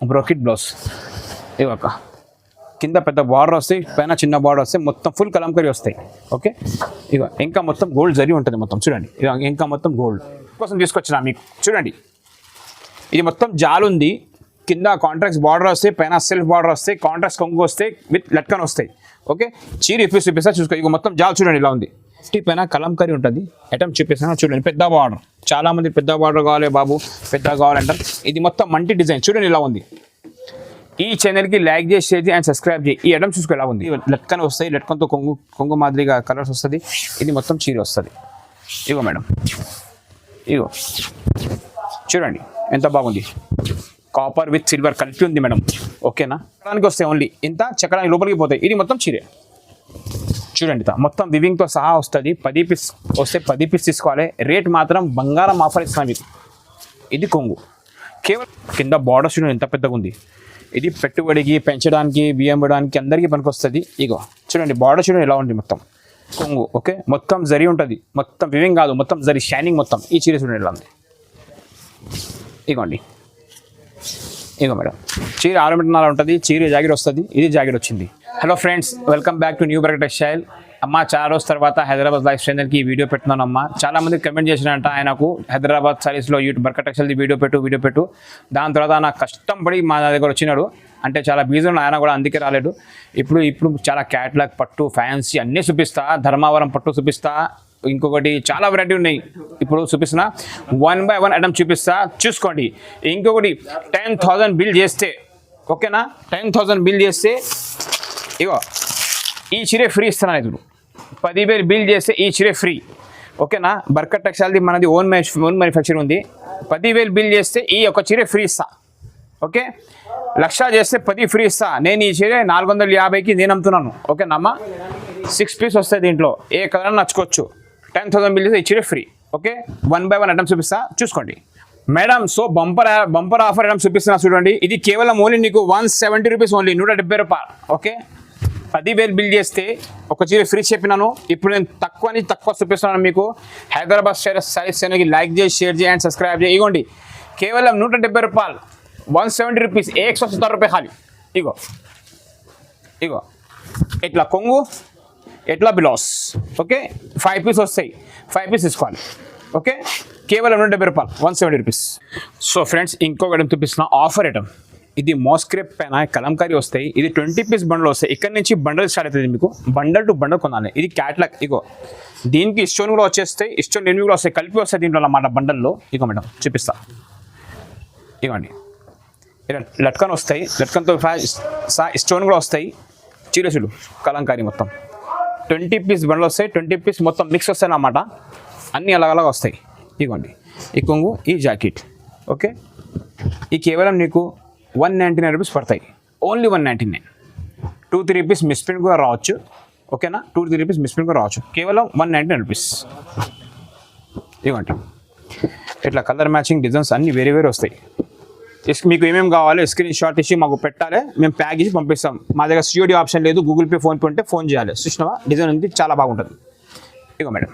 Brocade blouse. ఇవి ఒక కింద పెద్ద బార్డర్ వస్తాయి, పైన చిన్న బార్డర్ వస్తాయి, మొత్తం ఫుల్ కలంకరీ వస్తాయి. ఓకే, ఇక ఇంకా మొత్తం గోల్డ్ జరీ ఉంటుంది మొత్తం. చూడండి ఇక ఇంకా మొత్తం గోల్డ్ కోసం తీసుకొచ్చిన మీకు. చూడండి ఇది మొత్తం జాల్ ఉంది, కింద కాంట్రాక్ట్స్ బార్డర్ వస్తాయి, పైన సెల్ఫ్ బార్డర్ వస్తాయి, కాంట్రాక్ట్స్ కొంగు వస్తాయి, విత్ లట్కన్ వస్తాయి. ఓకే, చీర చూపిస్తా చూసుకో. ఇక మొత్తం జాల్ చూడండి ఇలా ఉంది. పైన కలంకరీ ఉంటుంది. ఐటమ్ చూపిస్తాను చూడండి. పెద్ద బార్డర్, చాలా మంది పెద్ద బార్డర్ కావాలి బాబు, పెద్ద కావాలంటారు. ఇది మొత్తం మల్టీ డిజైన్ చూడండి ఇలా ఉంది. ఈ ఛానల్కి లైక్ చేసి షేర్ చేసి అండ్ సబ్స్క్రైబ్ చేయి. ఈ ఐటమ్ చూసుకో ఎలా ఉంది. లట్కన్ వస్తాయి, లట్కన్తో కొంగు మాదిరిగా కలర్స్ వస్తుంది. ఇది మొత్తం చీర వస్తుంది. ఇగో మేడం, ఇగో చూడండి ఎంత బాగుంది. కాపర్ విత్ సిల్వర్ కలిపి ఉంది మేడం. ఓకేనా, చక్రానికి వస్తాయి ఓన్లీ ఇంత, చక్రానికి లోపలికి పోతాయి. ఇది మొత్తం చీరే చూడండి, మొత్తం వివింగ్తో సహా వస్తుంది. 10 పీస్ వస్తే 10 పీస్ తీసుకోవాలి. రేట్ మాత్రం బంగారం ఆఫర్ ఇస్తాను మీకు. ఇది కొంగు కేవలం కింద బార్డర్ చూడండి ఎంత పెద్దగా ఉంది. ఇది పెట్టుబడికి, పెంచడానికి, బియ్యం ఇవ్వడానికి అందరికీ పనికొస్తుంది. ఇగో చూడండి బార్డర్ చూడండి ఎలా ఉంది మొత్తం కొంగు. ఓకే, మొత్తం జరీ ఉంటుంది, మొత్తం వివింగ్ కాదు, మొత్తం జరీ షైనింగ్ మొత్తం. ఈ చీర చూడండి ఎలా ఉంది. ఇగోండి, ఇగో మేడం చీర 6 మీటర్ల ఉంటుంది. చీర జాకెట్ వస్తుంది. ఇది జాకెట్ వచ్చింది. Hello friends, welcome back to new burger textile. అమ్మ చాలా రోజు తర్వాత హైదరాబాద్ లైఫ్ ఛానల్కి ఈ వీడియో పెడుతున్నాను. అమ్మ చాలా మంది కమెంట్ చేసినంట ఆయనకు హైదరాబాద్ సారీస్లో యూట్యూబ్ బర్గర్ టెక్స్టైల్ది వీడియో పెట్టు. దాని తర్వాత నాకు కష్టం పడి మా దగ్గర వచ్చినాడు. అంటే చాలా బిజీ ఉన్నాడు ఆయన కూడా, అందుకే రాలేడు. ఇప్పుడు చాలా క్యాట్లాగ్ పట్టు, ఫ్యాన్సీ అన్నీ చూపిస్తా. ధర్మావరం పట్టు చూపిస్తా. ఇంకొకటి చాలా వెరైటీ ఉన్నాయి ఇప్పుడు చూపిస్తున్నా. 1 by 1 ఐటమ్ చూపిస్తా, చూసుకోండి. ఇంకొకటి 10,000 బిల్ చేస్తే, ఓకేనా, 10,000 బిల్ చేస్తే ఇగో ఈ చీరే ఫ్రీ ఇస్తున్నాను. ఇప్పుడు 10,000 బిల్ చేస్తే ఈ చీరే ఫ్రీ. ఓకేనా, బర్కర్ టెక్స్టైల్ది మనది ఓన్ మ్యానుఫ్యాక్చర్ ఉంది. 10,000 బిల్ చేస్తే ఈ ఒక చీరే ఫ్రీ ఇస్తా. ఓకే, 1,00,000 చేస్తే 10 ఫ్రీ ఇస్తా. నేను ఈ చీరే 450కి నేను అమ్ముతున్నాను. ఓకేనా అమ్మ, 6 పీస్ వస్తాయి దీంట్లో, ఏ కలర్ నచ్చుకోవచ్చు. 10,000 బిల్ చేస్తే ఈ చీరే ఫ్రీ. ఓకే, 1 by 1 ఐటమ్ చూపిస్తా, చూసుకోండి madam. So bumper offer item చూపిస్తున్నా చూడండి. ఇది కేవలం ఓన్లీ నీకు 170 రూపీస్ ఓన్లీ, 170 రూపాయలు. ఓకే, 10,000 బిల్ చేస్తే ఒక చీర ఫ్రీ చెప్పినాను. ఇప్పుడు నేను తక్కువ చూపిస్తున్నాను మీకు. హైదరాబాద్ సారీస్ ఛానల్కి లైక్ చేసి షేర్ చేయి అండ్ సబ్స్క్రైబ్ చేయి. ఇగోండి కేవలం 170 రూపాయలు, 170 రూపీస్, 170 రూపాయలు ఖాళీ. ఇగో ఇట్లా కొంగు, ఎట్లా బ్లౌజ్. ఓకే, 5 పీస్ వస్తాయి, 5 పీస్ తీసుకోవాలి. ఓకే, కేవలం 170 రూపాయలు, 170 రూపీస్. సో ఫ్రెండ్స్, ఇంకొక ఐటమ్ చూపిస్తున్నా, ఆఫర్ ఐటమ్. ఇది మోస్క్రేప్ పైన కలంకారీ వస్తాయి. ఇది 20 పీస్ బండల్ వస్తాయి. ఇక్కడ నుంచి బండల్ స్టార్ట్ అవుతుంది మీకు. బండల్ టు బండల్ కొనాలి. ఇది క్యాట్లాగ్. ఇగో దీనికి స్టోన్ కూడా వచ్చేస్తాయి, స్టోన్ ఎనిమిది కూడా వస్తాయి, కలిపి వస్తాయి దీంట్లో అన్నమాట బండల్లో. ఇగో మేడం చూపిస్తా. ఇవ్వండి, ఇలా లట్కన్ వస్తాయి, లట్కన్తో స్టోన్ కూడా వస్తాయి. చీరసులు కలంకారీ మొత్తం 20 పీస్ బండలు వస్తాయి. 20 పీస్ మొత్తం మిక్స్ వస్తాయి అన్నమాట. అన్నీ అలాగ వస్తాయి. ఇగోండి ఈ కొంగు, ఈ జాకెట్. ఓకే, ఈ కేవలం నీకు 199 రూపీస్ పడతాయి. ఓన్లీ 199. 2-3 రూపీస్ మిస్ప్రింట్ కూడా రావచ్చు. ఓకేనా, 2-3 రూపీస్ మిస్ప్రింట్ కూడా రావచ్చు. కేవలం 199 రూపీస్. ఇవ్వండి ఇట్లా కలర్ మ్యాచింగ్ డిజైన్స్ అన్నీ వేరే వస్తాయి. మీకు ఏమేమి కావాలో స్క్రీన్ షాట్ ఇచ్చి మాకు పెట్టాలి, మేము ప్యాక్ చేసి పంపిస్తాం. మా దగ్గర COD ఆప్షన్ లేదు, గూగుల్ పే, ఫోన్పే ఉంటే ఫోన్ చేయాలి. చూసినావా, డిజైన్ ఉంది, చాలా బాగుంటుంది. ఇగో మేడం.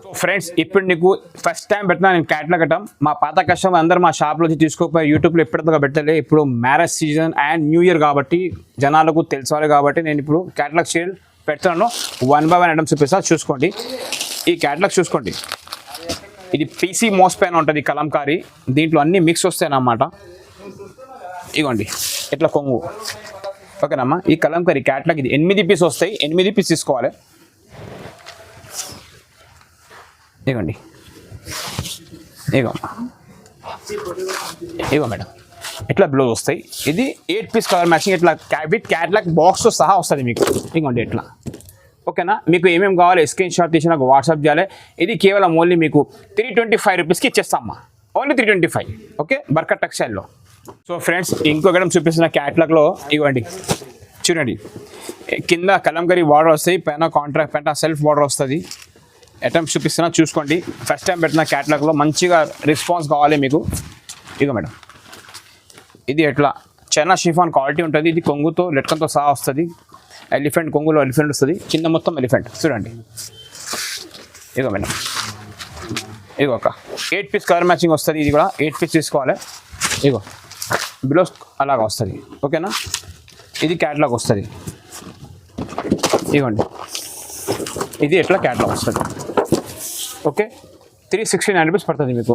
సో ఫ్రెండ్స్, ఇప్పుడు నీకు ఫస్ట్ టైం పెట్టినా నేను క్యాట్లాగ్ కట్టం. మా పాత కస్టమర్ అందరూ మా షాప్లో వచ్చి తీసుకోకపోయి యూట్యూబ్లో ఎప్పటిదాకా పెట్టలే. ఇప్పుడు marriage season and new year కాబట్టి జనాలకు తెలుసుకోవాలి కాబట్టి నేను ఇప్పుడు క్యాట్లాగ్ సేల్ పెడుతున్నాను. 1 by 1 ఐటమ్స్ చూపిస్తాను, చూసుకోండి. ఈ క్యాట్లాగ్ చూసుకోండి. ఇది PC మోస్ పైన ఉంటుంది కలంకారీ. దీంట్లో అన్ని మిక్స్ వస్తాయి అన్నమాట. ఇగోండి ఇట్లా కొంగు. ఓకేనమ్మా, ఈ కలంకారీ క్యాట్లాగ్ ఇది 8 పీస్ వస్తాయి. 8 పీస్ తీసుకోవాలి. ఇగోండి, ఇగో మేడం ఇట్లా బ్లౌజ్ వస్తాయి. ఇది 8 పీస్ కలర్ మ్యాచింగ్, ఇట్లా విత్ క్యాట్లాగ్ బాక్స్తో సహా వస్తుంది మీకు. ఇగోండి ఇట్లా. ఓకేనా, మీకు ఏమేమి కావాలి స్క్రీన్ షాట్ తీసి నాకు వాట్సాప్ చేయాలి. ఇది కేవలం ఓన్లీ మీకు 325 రూపీస్కి ఇచ్చేస్తామ్మా. ఓన్లీ 325. ఓకే, బర్కర్ టెక్స్టైల్లో. సో ఫ్రెండ్స్, ఇంకొక ఐటమ్ చూపిస్తున్న క్యాట్లాగ్లో ఇవ్వండి చూడండి. కింద కలంకారీ బార్డర్ వస్తాయి, పైన కాంట్రాక్ట్, పైన సెల్ఫ్ బార్డర్ వస్తుంది. ఐటమ్స్ చూపిస్తున్నా, చూసుకోండి. ఫస్ట్ టైం పెట్టిన క్యాట్లాగ్లో మంచిగా రెస్పాన్స్ కావాలి మీకు. ఇగో మేడం, ఇది ఎట్లా చైనా షిఫాన్ క్వాలిటీ ఉంటుంది. ఇది కొంగుతో లెట్కంతో సహా వస్తుంది. ఎలిఫెంట్ కొంగులో ఎలిఫెంట్ వస్తుంది, కింద మొత్తం ఎలిఫెంట్. చూడండి, ఇగో మేడం, ఇగో ఒక 8 పీస్ కలర్ మ్యాచింగ్ వస్తుంది. ఇది కూడా 8 పీస్ తీసుకోవాలి. ఇగో బ్లౌజ్ అలాగా వస్తుంది ఓకేనా. ఇది క్యాట్లాగ్ వస్తుంది ఇవ్వండి, ఇది ఎట్లా క్యాట్లాగ్ వస్తుంది ఓకే. 369 రూపీస్ పడుతుంది మీకు,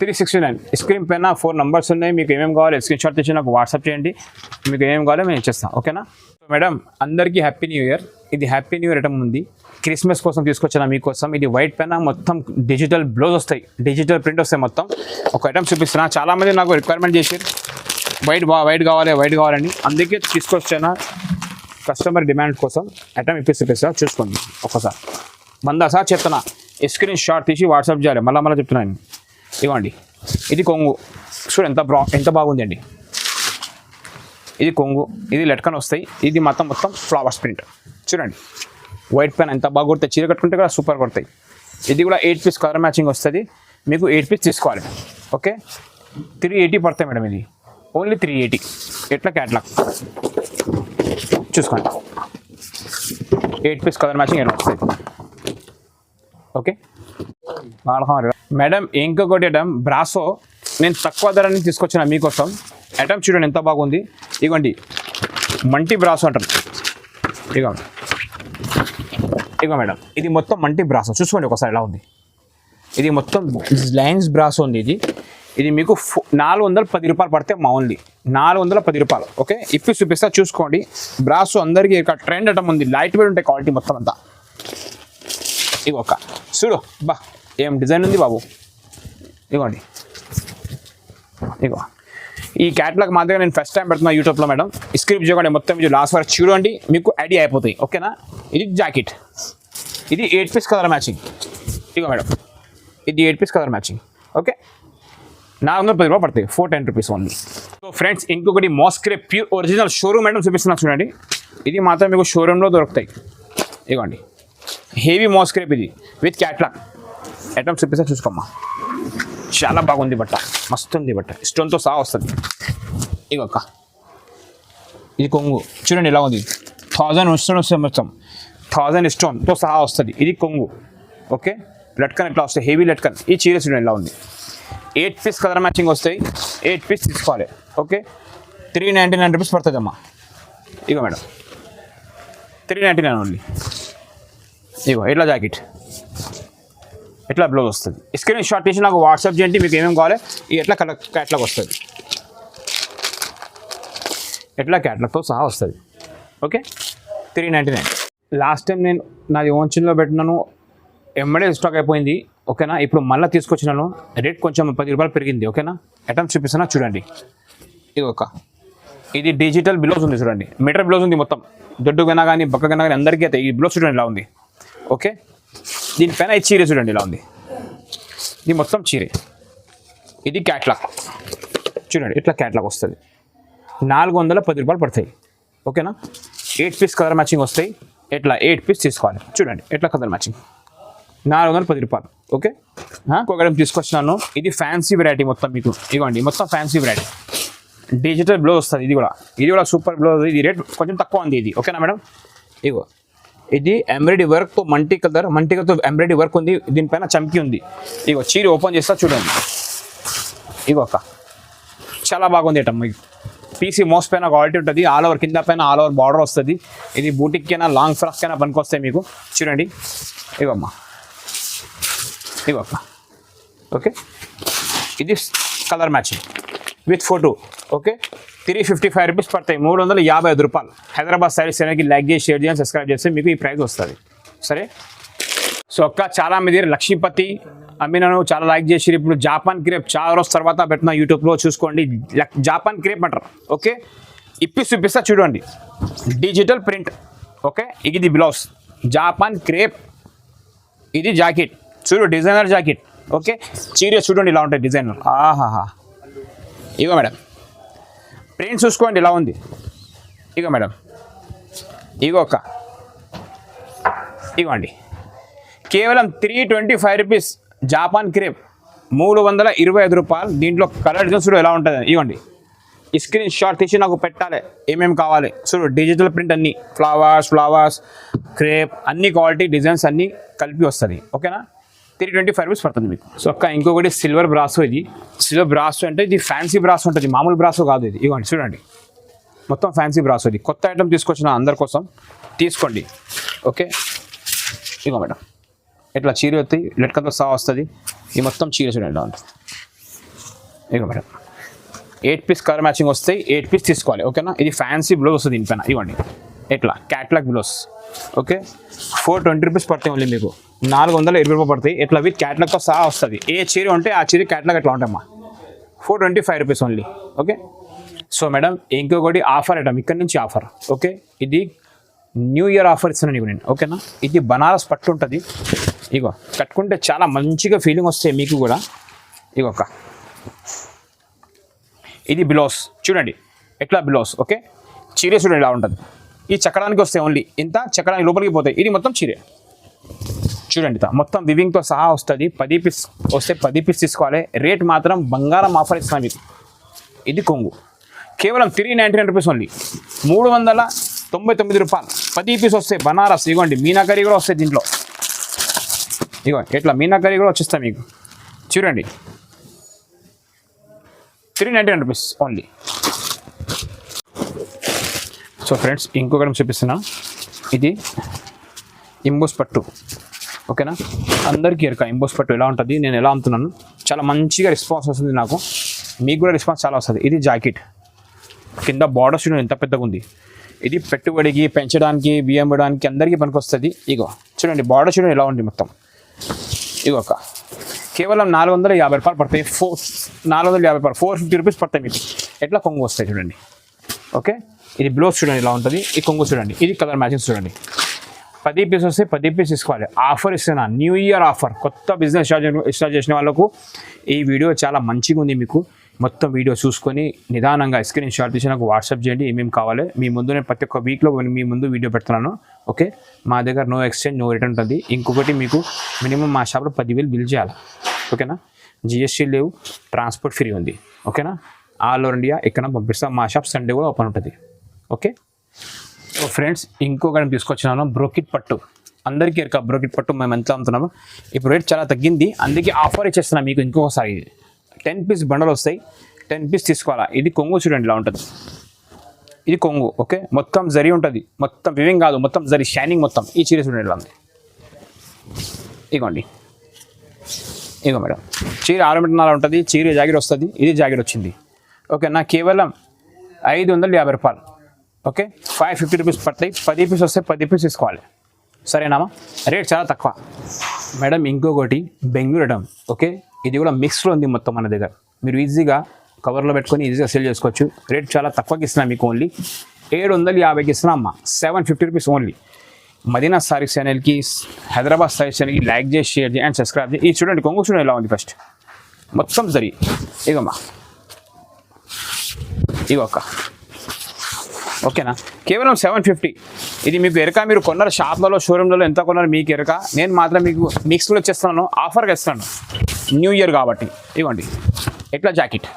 369. స్క్రీన్ పైన 4 నంబర్స్ ఉన్నాయి, మీకు ఏమేమి కావాలి స్క్రీన్ షాట్ తెచ్చి నాకు వాట్సాప్ చేయండి, మీకు ఏమేమి కావాలో మేము ఇచ్చేస్తాం ఓకేనా. మేడం అందరికీ హ్యాపీ న్యూ ఇయర్. ఇది హ్యాపీ న్యూ ఇయర్ ఐటమ్ ఉంది, క్రిస్మస్ కోసం తీసుకొచ్చిన మీకోసం. ఇది వైట్ పైన మొత్తం డిజిటల్ బ్లౌజ్ వస్తాయి, డిజిటల్ ప్రింట్ వస్తాయి మొత్తం. ఒక ఐటమ్ చూపిస్తున్నా, చాలామంది నాకు రిక్వైర్మెంట్ చేశారు వైట్ కావాలని, అందుకే తీసుకొచ్చాను. కస్టమర్ డిమాండ్ కోసం ఐటమ్ చూపిస్తా చూసుకోండి ఒకసారి. 100 సార్ చెప్తున్నా, స్క్రీన్ షాట్ తీసి వాట్సాప్ చేయాలి, మళ్ళీ చెప్తున్నాను. ఇవ్వండి, ఇది కొంగు చూడు ఎంత బాగుంది అండి. ఇది కొంగు, ఇది లెట్కన్ వస్తాయి, ఇది మొత్తం ఫ్లవర్స్ ప్రింట్ చూడండి. వైట్ పెన్ ఎంత బాగా కొడతాయి, చీర కట్టుకుంటే కూడా సూపర్ కొడతాయి. ఇది కూడా 8 పీస్ కలర్ మ్యాచింగ్ వస్తుంది, మీకు 8 పీస్ తీసుకోవాలి ఓకే. 380 పడతాయి మేడం, ఇది ఓన్లీ 380. ఎట్లా క్యాట్లాగ్ చూసుకోండి, 8 పీస్ కలర్ మ్యాచింగ్ ఎలా వస్తుంది ఓకే. మేడం ఇంకొకటి ఐటమ్ బ్రాసో, నేను తక్కువ ధరని తీసుకొచ్చిన మీకోసం. ఐటమ్ చూడండి ఎంత బాగుంది. ఇగోండి మంటి బ్రాసో అంటారు, ఇగో మేడం ఇది మొత్తం మంటి బ్రాసో చూసుకోండి ఒకసారి ఎలా ఉంది. ఇది మొత్తం లైన్స్ బ్రాసో ఉంది. ఇది మీకు 410 రూపాయలు పడితే మా ఓన్లీ 410 రూపాయలు ఓకే. ఇప్పి చూపిస్తా చూసుకోండి. బ్రాసో అందరికీ ఒక ట్రెండ్ ఐటమ్ ఉంది, లైట్ వెయిట్ ఉంటాయి క్వాలిటీ మొత్తం అంతా. ఇగో ఒక చూడు బా ఏం డిజైన్ ఉంది బాబు. ఇగోండి ఇగో ఈ క్యాట్లాగ్ మా దగ్గర నేను ఫస్ట్ టైం పెడుతున్నా యూట్యూబ్లో మేడం. స్క్రిప్ట్ చూడండి మొత్తం, మీరు లాస్ట్ వరకు చూడండి, మీకు ఐడియా అయిపోతాయి ఓకేనా. ఇది జాకెట్, ఇది 8 పీస్ కలర్ మ్యాచింగ్. ఇగో మేడం ఇది 8 పీస్ కలర్ మ్యాచింగ్ ఓకే. 410 రూపాయలు పడతాయి, 410 రూపీస్ ఓన్లీ. సో ఫ్రెండ్స్ ఇంకొకటి moss crepe pure original showroom item చూపిస్తున్నా చూడండి. ఇది మాత్రం మీకు షోరూంలో దొరుకుతాయి. ఇగోండి హెవీ మోస్క్రేప్, ఇది విత్ క్యాట్లాగ్ ఐటమ్ చూపిస్తా చూసుకోమ్మా. చాలా బాగుంది బట్ట, మస్తు ఉంది బట్ట, స్టోన్తో సహా వస్తుంది. ఇగొక్క ఇది కొంగు చూడండి ఎలా ఉంది, 1000 స్టోన్ వస్తుంది మొత్తం, 1000 స్టోన్తో సహా వస్తుంది. ఇది కొంగు ఓకే. లట్కన్ ఎట్లా వస్తాయి, హెవీ లట్కన్. ఈ చీర చూడండి ఎలా ఉంది. 8 పీస్ కలర్ మ్యాచింగ్ వస్తాయి, 8 పీస్ తీసుకోవాలి ఓకే. 399 రూపీస్ పడుతుంది అమ్మా. ఇగో మేడం 399 ఓన్లీ. ఇగో ఇట్లా జాకెట్, ఎట్లా బ్లౌజ్ వస్తుంది. స్క్రీన్ షాట్ తీసి నాకు వాట్సాప్ చేయండి, మీకు ఏమేమి కావాలి. ఎట్లా క్యాట్లాగ్ వస్తుంది, ఎట్లా క్యాట్లాగ్తో సహా వస్తుంది ఓకే. 399. లాస్ట్ టైం నేను నాది ఓన్చిన్లో పెట్టినాను, ఎమ్మడే స్టాక్ అయిపోయింది ఓకేనా. ఇప్పుడు మళ్ళీ తీసుకొచ్చినాను, రేట్ కొంచెం 10 రూపాయలు పెరిగింది ఓకేనా. ఐటమ్ చూపిస్తున్నా చూడండి. ఇది డిజిటల్ బ్లౌజ్ ఉంది చూడండి, మీటర్ బ్లౌజ్ ఉంది మొత్తం, దొడ్డుగైనా కానీ బక్కగైనా కానీ అందరికీ అయితే. ఈ బ్లౌజ్ చూడండి ఎలా ఉంది ఓకే. దీనిపైన ఈ చీర చూడండి ఎలా ఉంది, ఇది మొత్తం చీరే. ఇది క్యాట్లాగ్ చూడండి, ఇట్లా క్యాట్లాగ్ వస్తుంది. 410 రూపాయలు పడతాయి ఓకేనా. 8 పీస్ కలర్ మ్యాచింగ్ వస్తాయి, ఎట్లా 8 పీస్ తీసుకోవాలి చూడండి. ఎట్లా కలర్ మ్యాచింగ్ 410 రూపాయలు ఓకే. ఒకటి తీసుకొచ్చినాను, ఇది ఫ్యాన్సీ వెరైటీ మొత్తం మీకు. ఇవ్వండి మొత్తం ఫ్యాన్సీ వెరైటీ, డిజిటల్ బ్లౌజ్ వస్తుంది. ఇది కూడా సూపర్ బ్లౌజ్. ఇది రేట్ కొంచెం తక్కువ ఉంది ఇది ఓకేనా మేడం. ఇగో ఇది ఎంబ్రాయిడరీ వర్క్తో మల్టీకలర్తో ఎంబ్రాయిడరీ వర్క్ ఉంది, దీనిపైన చమ్కి ఉంది. ఇగో చీర ఓపెన్ చేస్తా చూడండి. ఇగో చాలా బాగుంది ఐటమ్. పీసీ మోస్ పైన క్వాలిటీ ఉంటుంది, ఆల్ ఓవర్ కింద పైన ఆల్ ఓవర్ బార్డర్ వస్తుంది. ఇది బూటిక్కైనా లాంగ్ ఫ్రాక్కైనా పనికొస్తాయి మీకు చూడండి. ఇగమ్మా ఇగొక్క ఓకే. ఇది colour matching with photo okay. 355 rupees పడతాయి, 355 రూపాయలు. హైదరాబాద్ సైడ్ సేనకి లైక్ చేసి షేర్ చేసి సబ్స్క్రైబ్ చేస్తే మీకు ఈ ప్రైస్ వస్తుంది సరే. సో చాలా మంది లక్ష్మీపతి అమ్మినాను చాలా లైక్ చేసి. ఇప్పుడు జాపాన్ క్రేప్ చాలా రోజు తర్వాత పెట్టిన యూట్యూబ్లో చూసుకోండి. జాపాన్ క్రేప్ అంటారు ఓకే. ఇప్పి చూపిస్తా చూడండి, డిజిటల్ ప్రింట్ ఓకే. ఇది బ్లౌజ్ జాపాన్ క్రేప్, ఇది జాకెట్ చూడు, డిజైనర్ జాకెట్ ఓకే. చీర చూడండి ఇలా ఉంటాయి డిజైనర్. ఆహాహా ఇగో మేడం ప్రింట్ చూసుకోండి ఎలా ఉంది. ఇగో మేడం ఇగోండి కేవలం 325 రూపీస్ జాపాన్ క్రేప్, 325 రూపాయలు. దీంట్లో కలర్ డిజైన్ చూడు ఎలా ఉంటుంది. ఇవ్వండి ఈ స్క్రీన్ షాట్ తీసి నాకు పెట్టాలి, ఏమేమి కావాలి చూడు. డిజిటల్ ప్రింట్ అన్నీ, ఫ్లవర్స్ క్రేప్ అన్ని క్వాలిటీ డిజైన్స్ అన్నీ కలిపి వస్తుంది ఓకేనా. 325 పడుతుంది మీకు. సో అక్క ఇంకొకటి సిల్వర్ బ్రాసో. ఇది సిల్వర్ బ్రాసో అంటే ఇది ఫ్యాన్సీ బ్రాసో ఉంటుంది, మామూలు బ్రాసో కాదు ఇది. ఇవ్వండి చూడండి, మొత్తం ఫ్యాన్సీ బ్రాసో. ఇది కొత్త ఐటమ్ తీసుకొచ్చిన అందరి కోసం తీసుకోండి. ఓకే, ఇగో మేడం ఇట్లా చీర వస్తాయి, లెట్కంతో సహా వస్తుంది. ఈ మొత్తం చీర చూడండి ఇలా ఉంటుంది. ఇగో మేడం 8 పీస్ కలర్ మ్యాచింగ్ వస్తాయి, 8 పీస్ తీసుకోవాలి. ఓకేనా, ఇది ఫ్యాన్సీ బ్లౌజ్ వస్తుంది దీనిపైన. ఇవ్వండి ఎట్లా క్యాట్లాగ్ బ్లౌజ్. ఓకే, 420 రూపీస్ పడతాయి ఓన్లీ మీకు. 420 రూపాయలు పడతాయి. ఇట్లా విత్ క్యాట్లాగ్తో సహా వస్తుంది. ఏ చీర ఉంటే ఆ చీర క్యాట్లాగ్ ఎట్లా ఉంటాయమ్మా. 425 rupees only. Okay, so madam ఇంకొకటి ఆఫర్ ఐటమ్ ఇక్కడ నుంచి ఆఫర్. ఓకే, ఇది న్యూ ఇయర్ ఆఫర్ ఇస్తున్నాను నీకు నేను. ఓకేనా, ఇది బనారస్ పట్టు ఉంటుంది. ఇగో కట్టుకుంటే చాలా మంచిగా ఫీలింగ్ వస్తాయి మీకు కూడా. ఇగొక్క ఇది బ్లౌజ్ చూడండి ఎట్లా బ్లౌజ్. ఓకే, చీర చూడండి ఇలా ఉంటుంది. ఈ చక్కడానికి వస్తాయి ఓన్లీ, ఇంత చక్కడానికి లోపలికి పోతాయి. ఇది మొత్తం చీరే చూడండి, మొత్తం వివింగ్తో సహా వస్తుంది. 10 పీస్ వస్తే 10 పీస్ తీసుకోవాలి. రేట్ మాత్రం బంగారం ఆఫర్ ఇస్తున్నాను మీకు. ఇది కొంగు కేవలం 399 రూపీస్ ఓన్లీ, 399 రూపాయలు. 10 పీస్ వస్తాయి బనారస్. ఇగోండి మీనాకరీ కూడా వస్తాయి దీంట్లో. ఇగో ఇట్లా మీనాకరీ కూడా వచ్చేస్తాయి మీకు. చూడండి 399 రూపీస్ ఓన్లీ. సో ఫ్రెండ్స్ ఇంకొకటి చూపిస్తున్నా, ఇది ఇంబోస్ పట్టు. ఓకేనా, అందరికీ ఎరక ఇంబోస్ పట్టు ఎలా ఉంటుంది, నేను ఎలా అమ్ముతున్నాను. చాలా మంచిగా రెస్పాన్స్ వస్తుంది నాకు, మీకు కూడా రెస్పాన్స్ చాలా వస్తుంది. ఇది జాకెట్ కింద బార్డర్ చూడండి ఎంత పెద్దగా ఉంది. ఇది పెట్టుబడికి, పెంచడానికి, బియ్యం ఇవ్వడానికి అందరికీ పనికి వస్తుంది. ఇగో చూడండి బార్డర్ చూడండి ఎలా ఉంది మొత్తం. ఇగో ఒక కేవలం 450 రూపాయలు పడతాయి. 450 రూపాయలు, 450 రూపీస్ పడతాయి మీకు. ఎట్లా కొంగు వస్తాయి చూడండి. ఓకే, ఇది బ్లౌజ్ చూడండి ఇలా ఉంటుంది. ఈ కొంగు చూడండి, ఇది కలర్ మ్యాచింగ్ చూడండి. 10 పీస్ వస్తే 10 పీస్ తీసుకోవాలి. ఆఫర్ ఇస్తున్నా, న్యూ ఇయర్ ఆఫర్. కొత్త బిజినెస్ స్టార్ట్ చేసిన వాళ్ళకు ఈ వీడియో చాలా మంచిగా ఉంది మీకు. మొత్తం వీడియో చూసుకొని నిదానంగా స్క్రీన్ షాట్ తీసి నాకు వాట్సాప్ చేయండి ఏమేమి కావాలి. మీ ముందు నేను ప్రతి ఒక్క వీక్లో మీ ముందు వీడియో పెడుతున్నాను. ఓకే, మా దగ్గర నో ఎక్స్చేంజ్ నో రిటర్న్ ఉంటుంది. ఇంకొకటి మీకు మినిమం మా షాప్లో 10,000 బిల్ చేయాలి. ఓకేనా, జిఎస్టీ లేవు, ట్రాన్స్పోర్ట్ ఫ్రీ ఉంది. ఓకేనా, ఆల్ ఓవర్ ఇండియా ఎక్కడ పంపిస్తాం. మా షాప్ సండే కూడా ఓపెన్ ఉంటుంది. ఓకే, సో ఫ్రెండ్స్ ఇంకొకటి తీసుకొచ్చినాను బ్రోకెట్ పట్టు. అందరికీ ఎరక బ్రోకెట్ పట్టు మేము ఎంత అమ్ముతున్నాము. ఇప్పుడు రేట్ చాలా తగ్గింది, అందుకే ఆఫర్ ఇచ్చేస్తున్నాం మీకు. ఇంకొకసారి 10 పీస్ బండలు వస్తాయి, 10 పీస్ తీసుకోవాలా. ఇది కొంగు చూడండి ఇలా ఉంటుంది. ఇది కొంగు. ఓకే, మొత్తం జరీ ఉంటుంది, మొత్తం వివింగ్ కాదు, మొత్తం జరీ షైనింగ్ మొత్తం. ఈ చీర చూడండి ఇలా ఉంది. ఇగోండి, ఇగో మేడం చీర 6 మీటర్ల ఉంటుంది. చీర జాకెట్ వస్తుంది. ఇది జాకెట్ వచ్చింది. ఓకేనా, కేవలం 550 రూపాయలు. ఓకే, 550 రూపీస్ పడతాయి. 10 పీస్ వస్తే 10 పీస్ తీసుకోవాలి. సరేనామా, రేట్ చాలా తక్కువ మేడం. ఇంకొకటి బెంగళూరు ఐటమ్. ఓకే, ఇది కూడా మిక్స్లో ఉంది మొత్తం మన దగ్గర. మీరు ఈజీగా కవర్లో పెట్టుకొని ఈజీగా సేల్ చేసుకోవచ్చు. రేట్ చాలా తక్కువకి ఇస్తున్నాం మీకు. ఓన్లీ 750కి ఇస్తున్నాం అమ్మా. 750 రూపీస్ ఓన్లీ. మదీనా సారీస్ ఛానల్కి, హైదరాబాద్ సారీస్ ఛానల్కి లైక్ చేసి, షేర్ చేసి అండ్ సబ్స్క్రైబ్ చేసి. ఇది చూడండి కొంగు చూడండి ఎలా ఉంది. ఫస్ట్ మొత్తం సరి ఇగమ్మా, ఇగొక్క. ఓకేనా, కేవలం 750. ఇది మీకు ఎరక. మీరు కొన్నారు షాప్లలో, షోరూమ్లలో ఎంత కొన్నారు మీకు ఎరక. నేను మాత్రం మీకు మిక్స్లో వచ్చేస్తున్నాను, ఆఫర్గా ఇస్తున్నాను న్యూ ఇయర్ కాబట్టి. ఇవ్వండి ఎట్లా జాకెట్.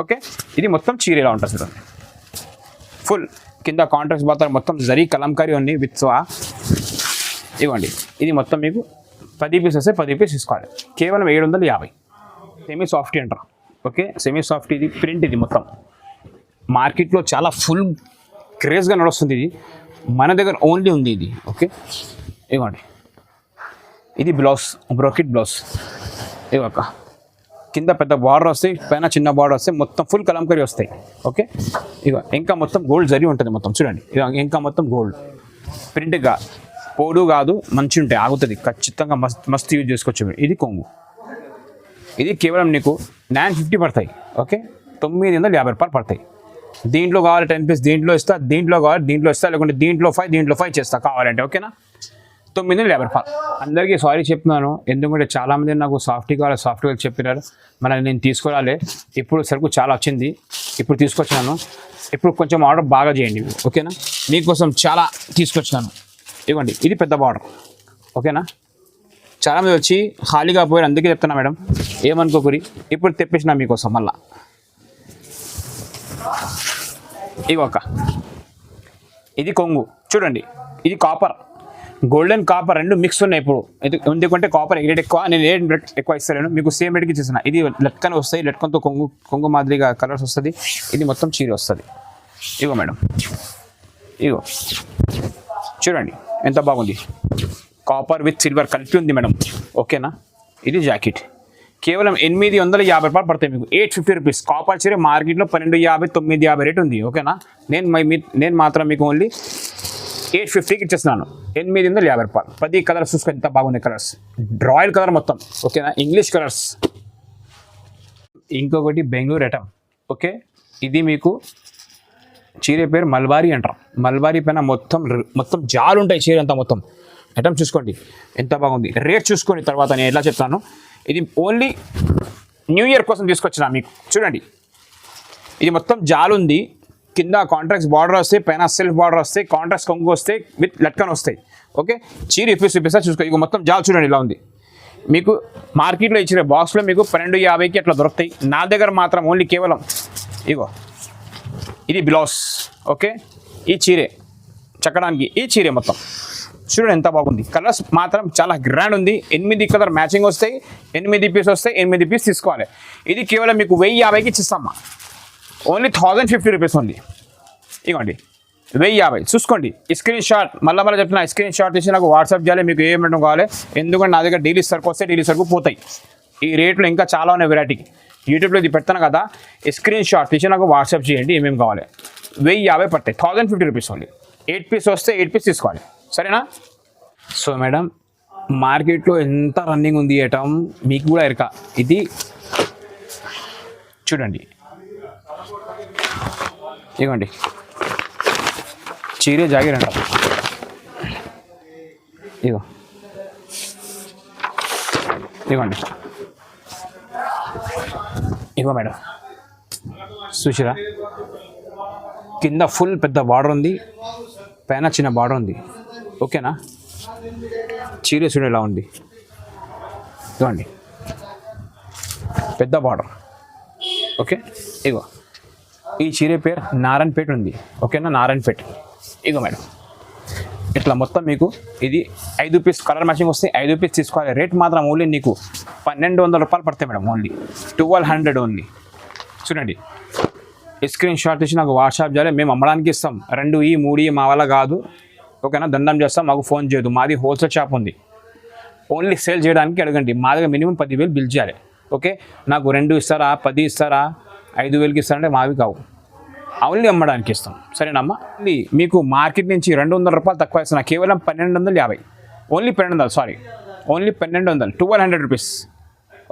ఓకే, ఇది మొత్తం చీర ఎలా ఉంటుంది చూడండి. ఫుల్ కింద కాంట్రాక్ట్ బాత్ మొత్తం జరీ కలంకారీ ఉంది విత్ స్వా. ఇవ్వండి, ఇది మొత్తం మీకు 10 పీస్ వస్తే 10 పీస్ తీసుకోవాలి. కేవలం 750. సెమీ సాఫ్ట్ అంటారు. Okay, semi soft. ఇది ప్రింట్. ఇది మొత్తం మార్కెట్లో చాలా ఫుల్ క్రేజ్గా నడుస్తుంది. ఇది మన దగ్గర ఓన్లీ ఉంది ఇది. ఓకే, ఇవ్వండి, ఇది బ్లౌజ్, బ్రోకెట్ బ్లౌజ్. ఇవ్వక కింద పెద్ద బార్డర్ వస్తాయి, పైన చిన్న బార్డర్ వస్తాయి, మొత్తం ఫుల్ కలంకరీ వస్తాయి. ఓకే, ఇక ఇంకా మొత్తం గోల్డ్ జరీ ఉంటుంది మొత్తం చూడండి. ఇక ఇంకా మొత్తం గోల్డ్ ప్రింట్గా, పోడు కాదు, మంచి ఉంటాయి, ఆగుతుంది ఖచ్చితంగా. మస్తు యూజ్ చేసుకోవచ్చు. ఇది కొంగు. ఇది కేవలం నీకు 950 పడతాయి. ఓకే, 950 రూపాయలు పడతాయి. దీంట్లో కావాలి 10 పీస్, దీంట్లో ఇస్తా, దీంట్లో కావాలి దీంట్లో ఇస్తా, లేకుంటే దీంట్లో 5 చేస్తా కావాలంటే. ఓకేనా, 950 రూపాయలు. అందరికీ సారీ చెప్తున్నాను, ఎందుకంటే చాలామంది నాకు సాఫ్ట్వేర్ చెప్పినారు. మన నేను తీసుకోవాలి. ఇప్పుడు సరుకు చాలా వచ్చింది, ఇప్పుడు తీసుకొచ్చినాను. ఇప్పుడు కొంచెం ఆర్డర్ బాగా చేయండి. ఓకేనా, మీకోసం చాలా తీసుకొచ్చినాను. ఇవ్వండి, ఇది పెద్ద బార్డర్. ఓకేనా, చాలామంది వచ్చి ఖాళీగా పోయారు, అందుకే చెప్తున్నా మేడం, ఏమనుకోకరి. ఇప్పుడు తెప్పించిన మీకోసం మళ్ళా. ఇవొక ఇది కొంగు చూడండి. ఇది కాపర్, గోల్డెన్ కాపర్ రెండు మిక్స్ ఉన్నాయి ఇప్పుడు. ఎందుకంటే కాపర్ రేట్ ఎక్కువ, నేను రేట్ ఎక్కువ ఇస్తాను మీకు, సేమ్ రేట్కి ఇచ్చేసిన. ఇది లెట్కన్ వస్తాయి, లెట్కన్తో కొంగు మాదిరిగా కలర్స్ వస్తుంది. ఇది మొత్తం చీర వస్తుంది. ఇగో మేడం, ఇగో చూడండి ఎంత బాగుంది. కాపర్ విత్ సిల్వర్ కలిపి ఉంది మేడం. ఓకేనా, ఇది జాకెట్ కేవలం 850 రూపాయలు పడతాయి మీకు, 850 రూపీస్. కాపర్ చీర మార్కెట్లో 1250, 950 రేట్ ఉంది. ఓకేనా, నేను మాత్రం మీకు ఓన్లీ 850కి ఇచ్చేస్తున్నాను. 850 రూపాయలు. 10 కలర్స్ చూసుకొని ఎంత బాగున్నాయి కలర్స్. రాయల్ కలర్ మొత్తం. ఓకేనా, ఇంగ్లీష్ కలర్స్. ఇంకొకటి బెంగళూరు ఐటమ్. ఓకే, ఇది మీకు చీర పేరు మల్బారీ అంటారు. మల్బారీ పైన మొత్తం జాలు ఉంటాయి చీర అంతా మొత్తం. ఐటమ్ చూసుకోండి ఎంత బాగుంది. రేట్ చూసుకొని తర్వాత నేను ఎలా చెప్తాను. ఇది ఓన్లీ న్యూ ఇయర్ కోసం తీసుకొచ్చిన మీకు. చూడండి, ఇది మొత్తం జాలు ఉంది. కింద కాంట్రాక్ట్స్ బార్డర్ వస్తాయి, పైన సెల్ఫ్ బార్డర్ వస్తాయి, కాంట్రాక్ట్స్ కొంగు వస్తాయి, విత్ లట్కన్ వస్తాయి. ఓకే, చీర చూపిస్తా చూసుకో. ఇక మొత్తం జాలు చూడండి ఇలా ఉంది. మీకు మార్కెట్లో ఇచ్చిన బాక్స్లో మీకు 1250కి అట్లా దొరుకుతాయి. నా దగ్గర మాత్రం ఓన్లీ కేవలం ఇగో ఇది బ్లౌజ్. ఓకే, ఈ చీరే చక్కడానికి ఈ చీరే మొత్తం చూడండి ఎంత బాగుంది. కలర్స్ మాత్రం చాలా గ్రాండ్ ఉంది. 8 కలర్ మ్యాచింగ్ వస్తాయి, 8 పీస్ వస్తాయి, 8 పీస్ తీసుకోవాలి. ఇది కేవలం మీకు 1050కి ఇచ్చిస్తామా. ఓన్లీ 1050 రూపీస్ ఉంది. ఇవ్వండి 1050 చూసుకోండి. స్క్రీన్ షాట్ మళ్ళీ చెప్తున్నా, స్క్రీన్ షాట్ తీసి నాకు వాట్సాప్ చేయాలి. మీకు ఏమేమి కావాలి, ఎందుకంటే నా దగ్గర డైలీ సరుకు వస్తే డైలీ సరుకు పోతాయి. ఈ రేట్లు ఇంకా చాలా ఉన్నాయి వెరైటీకి. యూట్యూబ్లో ఇది పెడతాను కదా, స్క్రీన్ షాట్ తీసి నాకు వాట్సాప్ చేయండి ఏమేమి కావాలి. 1050 పడతాయి, 1050 రూపీస్ ఓన్లీ. 8 పీస్ వస్తే 8 పీస్ తీసుకోవాలి, సరేనా. సో మేడం, మార్కెట్లో ఎంత రన్నింగ్ ఉంది ఐటమ్ మీకు కూడా ఎరక. ఇది చూడండి, ఇవ్వండి చీరే జాగిర్ అంటారు. ఇవ్వండి ఇగో మేడం, చూసిరా కింద ఫుల్ పెద్ద బార్డర్ ఉంది, పైన చిన్న బార్డర్ ఉంది. ఓకేనా, చీర చూడ ఎలా ఉంది. ఇవ్వండి పెద్ద బార్డర్. ఓకే, ఇగో ఈ చీర పేరు నారాయణపేట ఉంది. ఓకేనా, నారాయణపేట. ఇగో మేడం ఇట్లా మొత్తం మీకు ఇది 5 పీస్ కలర్ మ్యాచింగ్ వస్తే 5 పీస్ తీసుకోవాలి. రేట్ మాత్రం ఓన్లీ నీకు 1200 రూపాయలు పడతాయి మేడం. Only 1200 only. చూడండి, స్క్రీన్ షాట్ తీసి నాకు వాట్సాప్ చేయాలి. మేము అమ్మడానికి ఇస్తాం. 2 3 మా వల్ల కాదు. ఓకేనా, దండం చేస్తాం, మాకు ఫోన్ చేయదు. మాది హోల్సేల్ షాప్ ఉంది. ఓన్లీ సేల్ చేయడానికి అడగండి. మా దగ్గర మినిమం 10,000 బిల్ చేయాలి. ఓకే, నాకు 2 ఇస్తారా, 10 ఇస్తారా, 5,000కి ఇస్తారంటే మావి కావు. ఓన్లీ అమ్మడానికి ఇస్తాం, సరేనమ్మా. మీకు మార్కెట్ నుంచి 200 రూపాయలు తక్కువ ఇస్తున్నా, కేవలం 1250. Only 1200, sorry only 1200, 1200 rupees.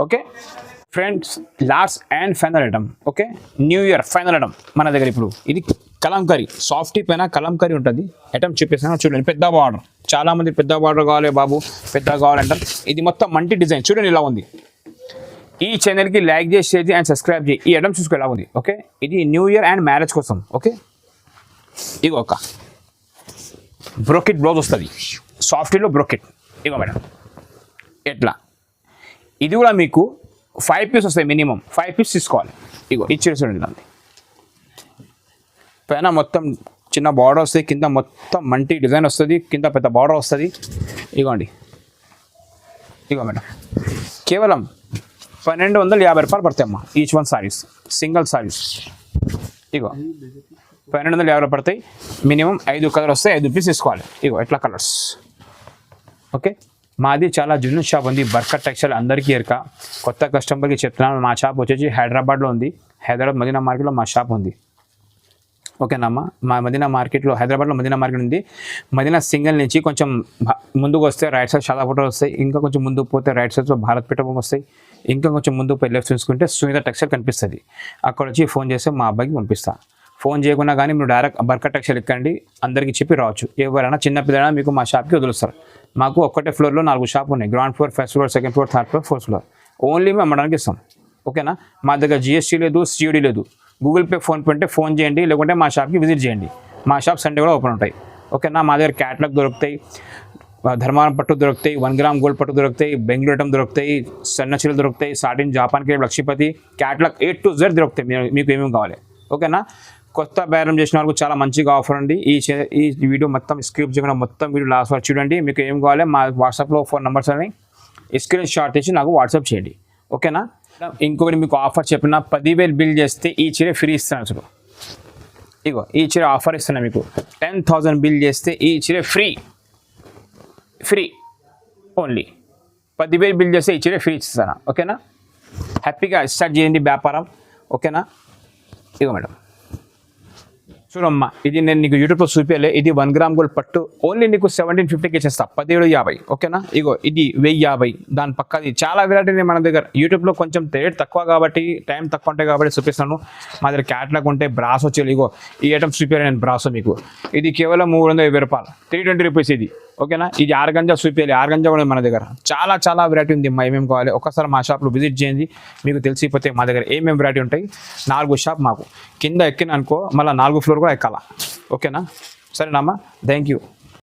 Okay friends, last and final item. Okay, new year final item మన దగ్గర ఇప్పుడు. ఇది కలంకరీ, సాఫ్టీ పైన కలంకరీ ఉంటుంది. ఐటమ్ చూపిస్తాను చూడండి. పెద్ద బార్డర్, చాలామంది పెద్ద బార్డర్ కావాలి బాబు, పెద్ద కావాలంటారు. ఇది మొత్తం మల్టీ డిజైన్ చూడండి ఇలా ఉంది. ఈ ఛానల్కి లైక్ చేసి షేర్ చేసి అండ్ సబ్స్క్రైబ్ చేయి. ఈ ఐటమ్ చూసుకో ఎలా ఉంది. ఓకే, ఇది న్యూ ఇయర్ అండ్ మ్యారేజ్ కోసం. ఓకే, ఇగో ఒక బ్రోకెట్ బ్లౌజ్ వస్తుంది, సాఫ్టీలో బ్రోకెట్. ఇగో మేడం ఎట్లా, ఇది కూడా మీకు 5 పీస్ వస్తాయి, మినిమం 5 పీస్ తీసుకోవాలి. ఇగో ఇచ్చి చూడండి, పైన మొత్తం చిన్న బార్డర్ వస్తుంది, కింద మొత్తం మల్టీ డిజైన్ వస్తుంది, కింద పెద్ద బార్డర్ వస్తుంది. ఇగోండి, ఇగో మేడం కేవలం 1250 రూపాయలు పడతాయి అమ్మా. Each one saris, single saris. ఇగో 1250 పడతాయి. మినిమం 5 కలర్ వస్తాయి, 5 పీస్ తీసుకోవాలి. ఇగో ఎట్లా కలర్స్. ఓకే, మాది చాలా జున్ను షాప్ ఉంది, బర్కత్ టెక్స్టైల్. అందరికీ ఎరక, కొత్త కస్టమర్కి చెప్తున్నాను. మా షాప్ వచ్చేసి హైదరాబాద్లో ఉంది. హైదరాబాద్ మదీనా మార్కెట్లో మా షాప్ ఉంది. ఓకేనమ్మా, మా మదీనా మార్కెట్లో, హైదరాబాద్లో మదీనా మార్కెట్ ఉంది. మదీనా సింగల్ నుంచి కొంచెం ముందుకు వస్తే రైట్ సైడ్ షాదాపూర్ వస్తాయి. ఇంకా కొంచెం ముందుకు పోతే రైట్ సైడ్లో భారత్ పీఠం వస్తాయి. ఇంకా కొంచెం ముందుకు పోయి లెఫ్ట్ చూసుకుంటే సునీత టెక్స్టైల్ కనిపిస్తుంది. అక్కడ వచ్చి ఫోన్ చేస్తే మా అబ్బాయికి పంపిస్తాను. ఫోన్ చేయకుండా కానీ మీరు డైరెక్ట్ బర్కత్ టెక్స్టైల్ ఎక్కండి, అందరికీ చెప్పి రావచ్చు. ఎవరైనా చిన్న పిల్లలైనా మీకు మా షాప్కి వదులుస్తారు. మాకు ఒక్కటే ఫ్లోర్లో 4 షాప్ ఉన్నాయి. Ground floor, first floor, second floor, third floor, fourth floor. Only మేము అమ్మడానికి ఇస్తాం. ఓకేనా, మా దగ్గర GST లేదు, COD లేదు. గూగుల్ పే, ఫోన్పే అంటే ఫోన్ చేయండి, లేకుంటే మా షాప్కి విజిట్ చేయండి. మా షాప్ సండే కూడా ఓపెన్ ఉంటాయి. ఓకేనా, మా దగ్గర క్యాట్లాగ్ దొరుకుతాయి, ధర్మారం పట్టు దొరుకుతాయి, 1 గ్రామ్ గోల్డ్ పట్టు దొరుకుతాయి, బెంగళూరు ఐటమ్ దొరుకుతాయి, సన్న చీరలు దొరుకుతాయి, satin, Japan crepe, Lakshmipati, catalogue A to Z దొరుకుతాయి. మీకు ఏమేమి కావాలి. ఓకేనా, కొత్త బేరం చేసిన వాళ్ళకు చాలా మంచిగా ఆఫర్ ఉంది. ఈ వీడియో మొత్తం స్క్రిప్ట్ చేయకుండా మొత్తం వీడియో లాస్ట్ వరకు చూడండి. మీకు ఏం కావాలి మా వాట్సాప్లో ఫోన్ నెంబర్స్ అని స్క్రీన్ షాట్ చేసి నాకు వాట్సాప్ చేయండి, ఓకేనా. ఇంకొకటి మీకు ఆఫర్ చెప్పిన 10,000 బిల్ చేస్తే ఈ చీర ఫ్రీ ఇస్తాను. అసలు ఇగో ఈ చీర ఆఫర్ ఇస్తున్నా మీకు. 10,000 బిల్ చేస్తే ఈ చీర ఫ్రీ ఓన్లీ. 10,000 బిల్ చేస్తే ఈ చీర ఫ్రీ ఇస్తాను, ఓకేనా. హ్యాపీగా స్టార్ట్ చేయండి వ్యాపారం, ఓకేనా. ఇగో మేడం చూడమ్మా, ఇది నేను నీకు యూట్యూబ్లో చూపించలే. ఇది 1 గ్రామ్ గోల్డ్ పట్టు ఓన్లీ నీకు 1750కి ఇచ్చేస్తా, 1750, ఓకేనా. ఇగో ఇది 1050. దాని పక్కది చాలా వెరైటీ మన దగ్గర. యూట్యూబ్లో కొంచెం రేట్ తక్కువ కాబట్టి, టైం తక్కువ ఉంటాయి కాబట్టి చూపిస్తాను. మా దగ్గర క్యాట్లాగ్ ఉంటే బ్రాసో వచ్చేది. ఇగో ఈ ఐటమ్స్ చూపించాను నేను బ్రాసో మీకు. ఇది కేవలం 320 రూపాయలు, 320 రూపీస్ ఇది, ఓకేనా. ఇది ఆర్గంజా చూపించాలి, ఆర్గంజా కూడా మన దగ్గర చాలా వెరైటీ ఉంది. ఏమేమి కావాలి ఒకసారి మా షాప్లో విజిట్ చేయండి, మీకు తెలిసిపోతే మా దగ్గర ఏమేమి వెరైటీ ఉంటాయి. 4 షాప్ మాకు, కింద ఎక్కిన అనుకో మళ్ళీ 4 ఫ్లోర్ కూడా ఎక్కాలా, ఓకేనా. సరేనమ్మా, థ్యాంక్ యూ.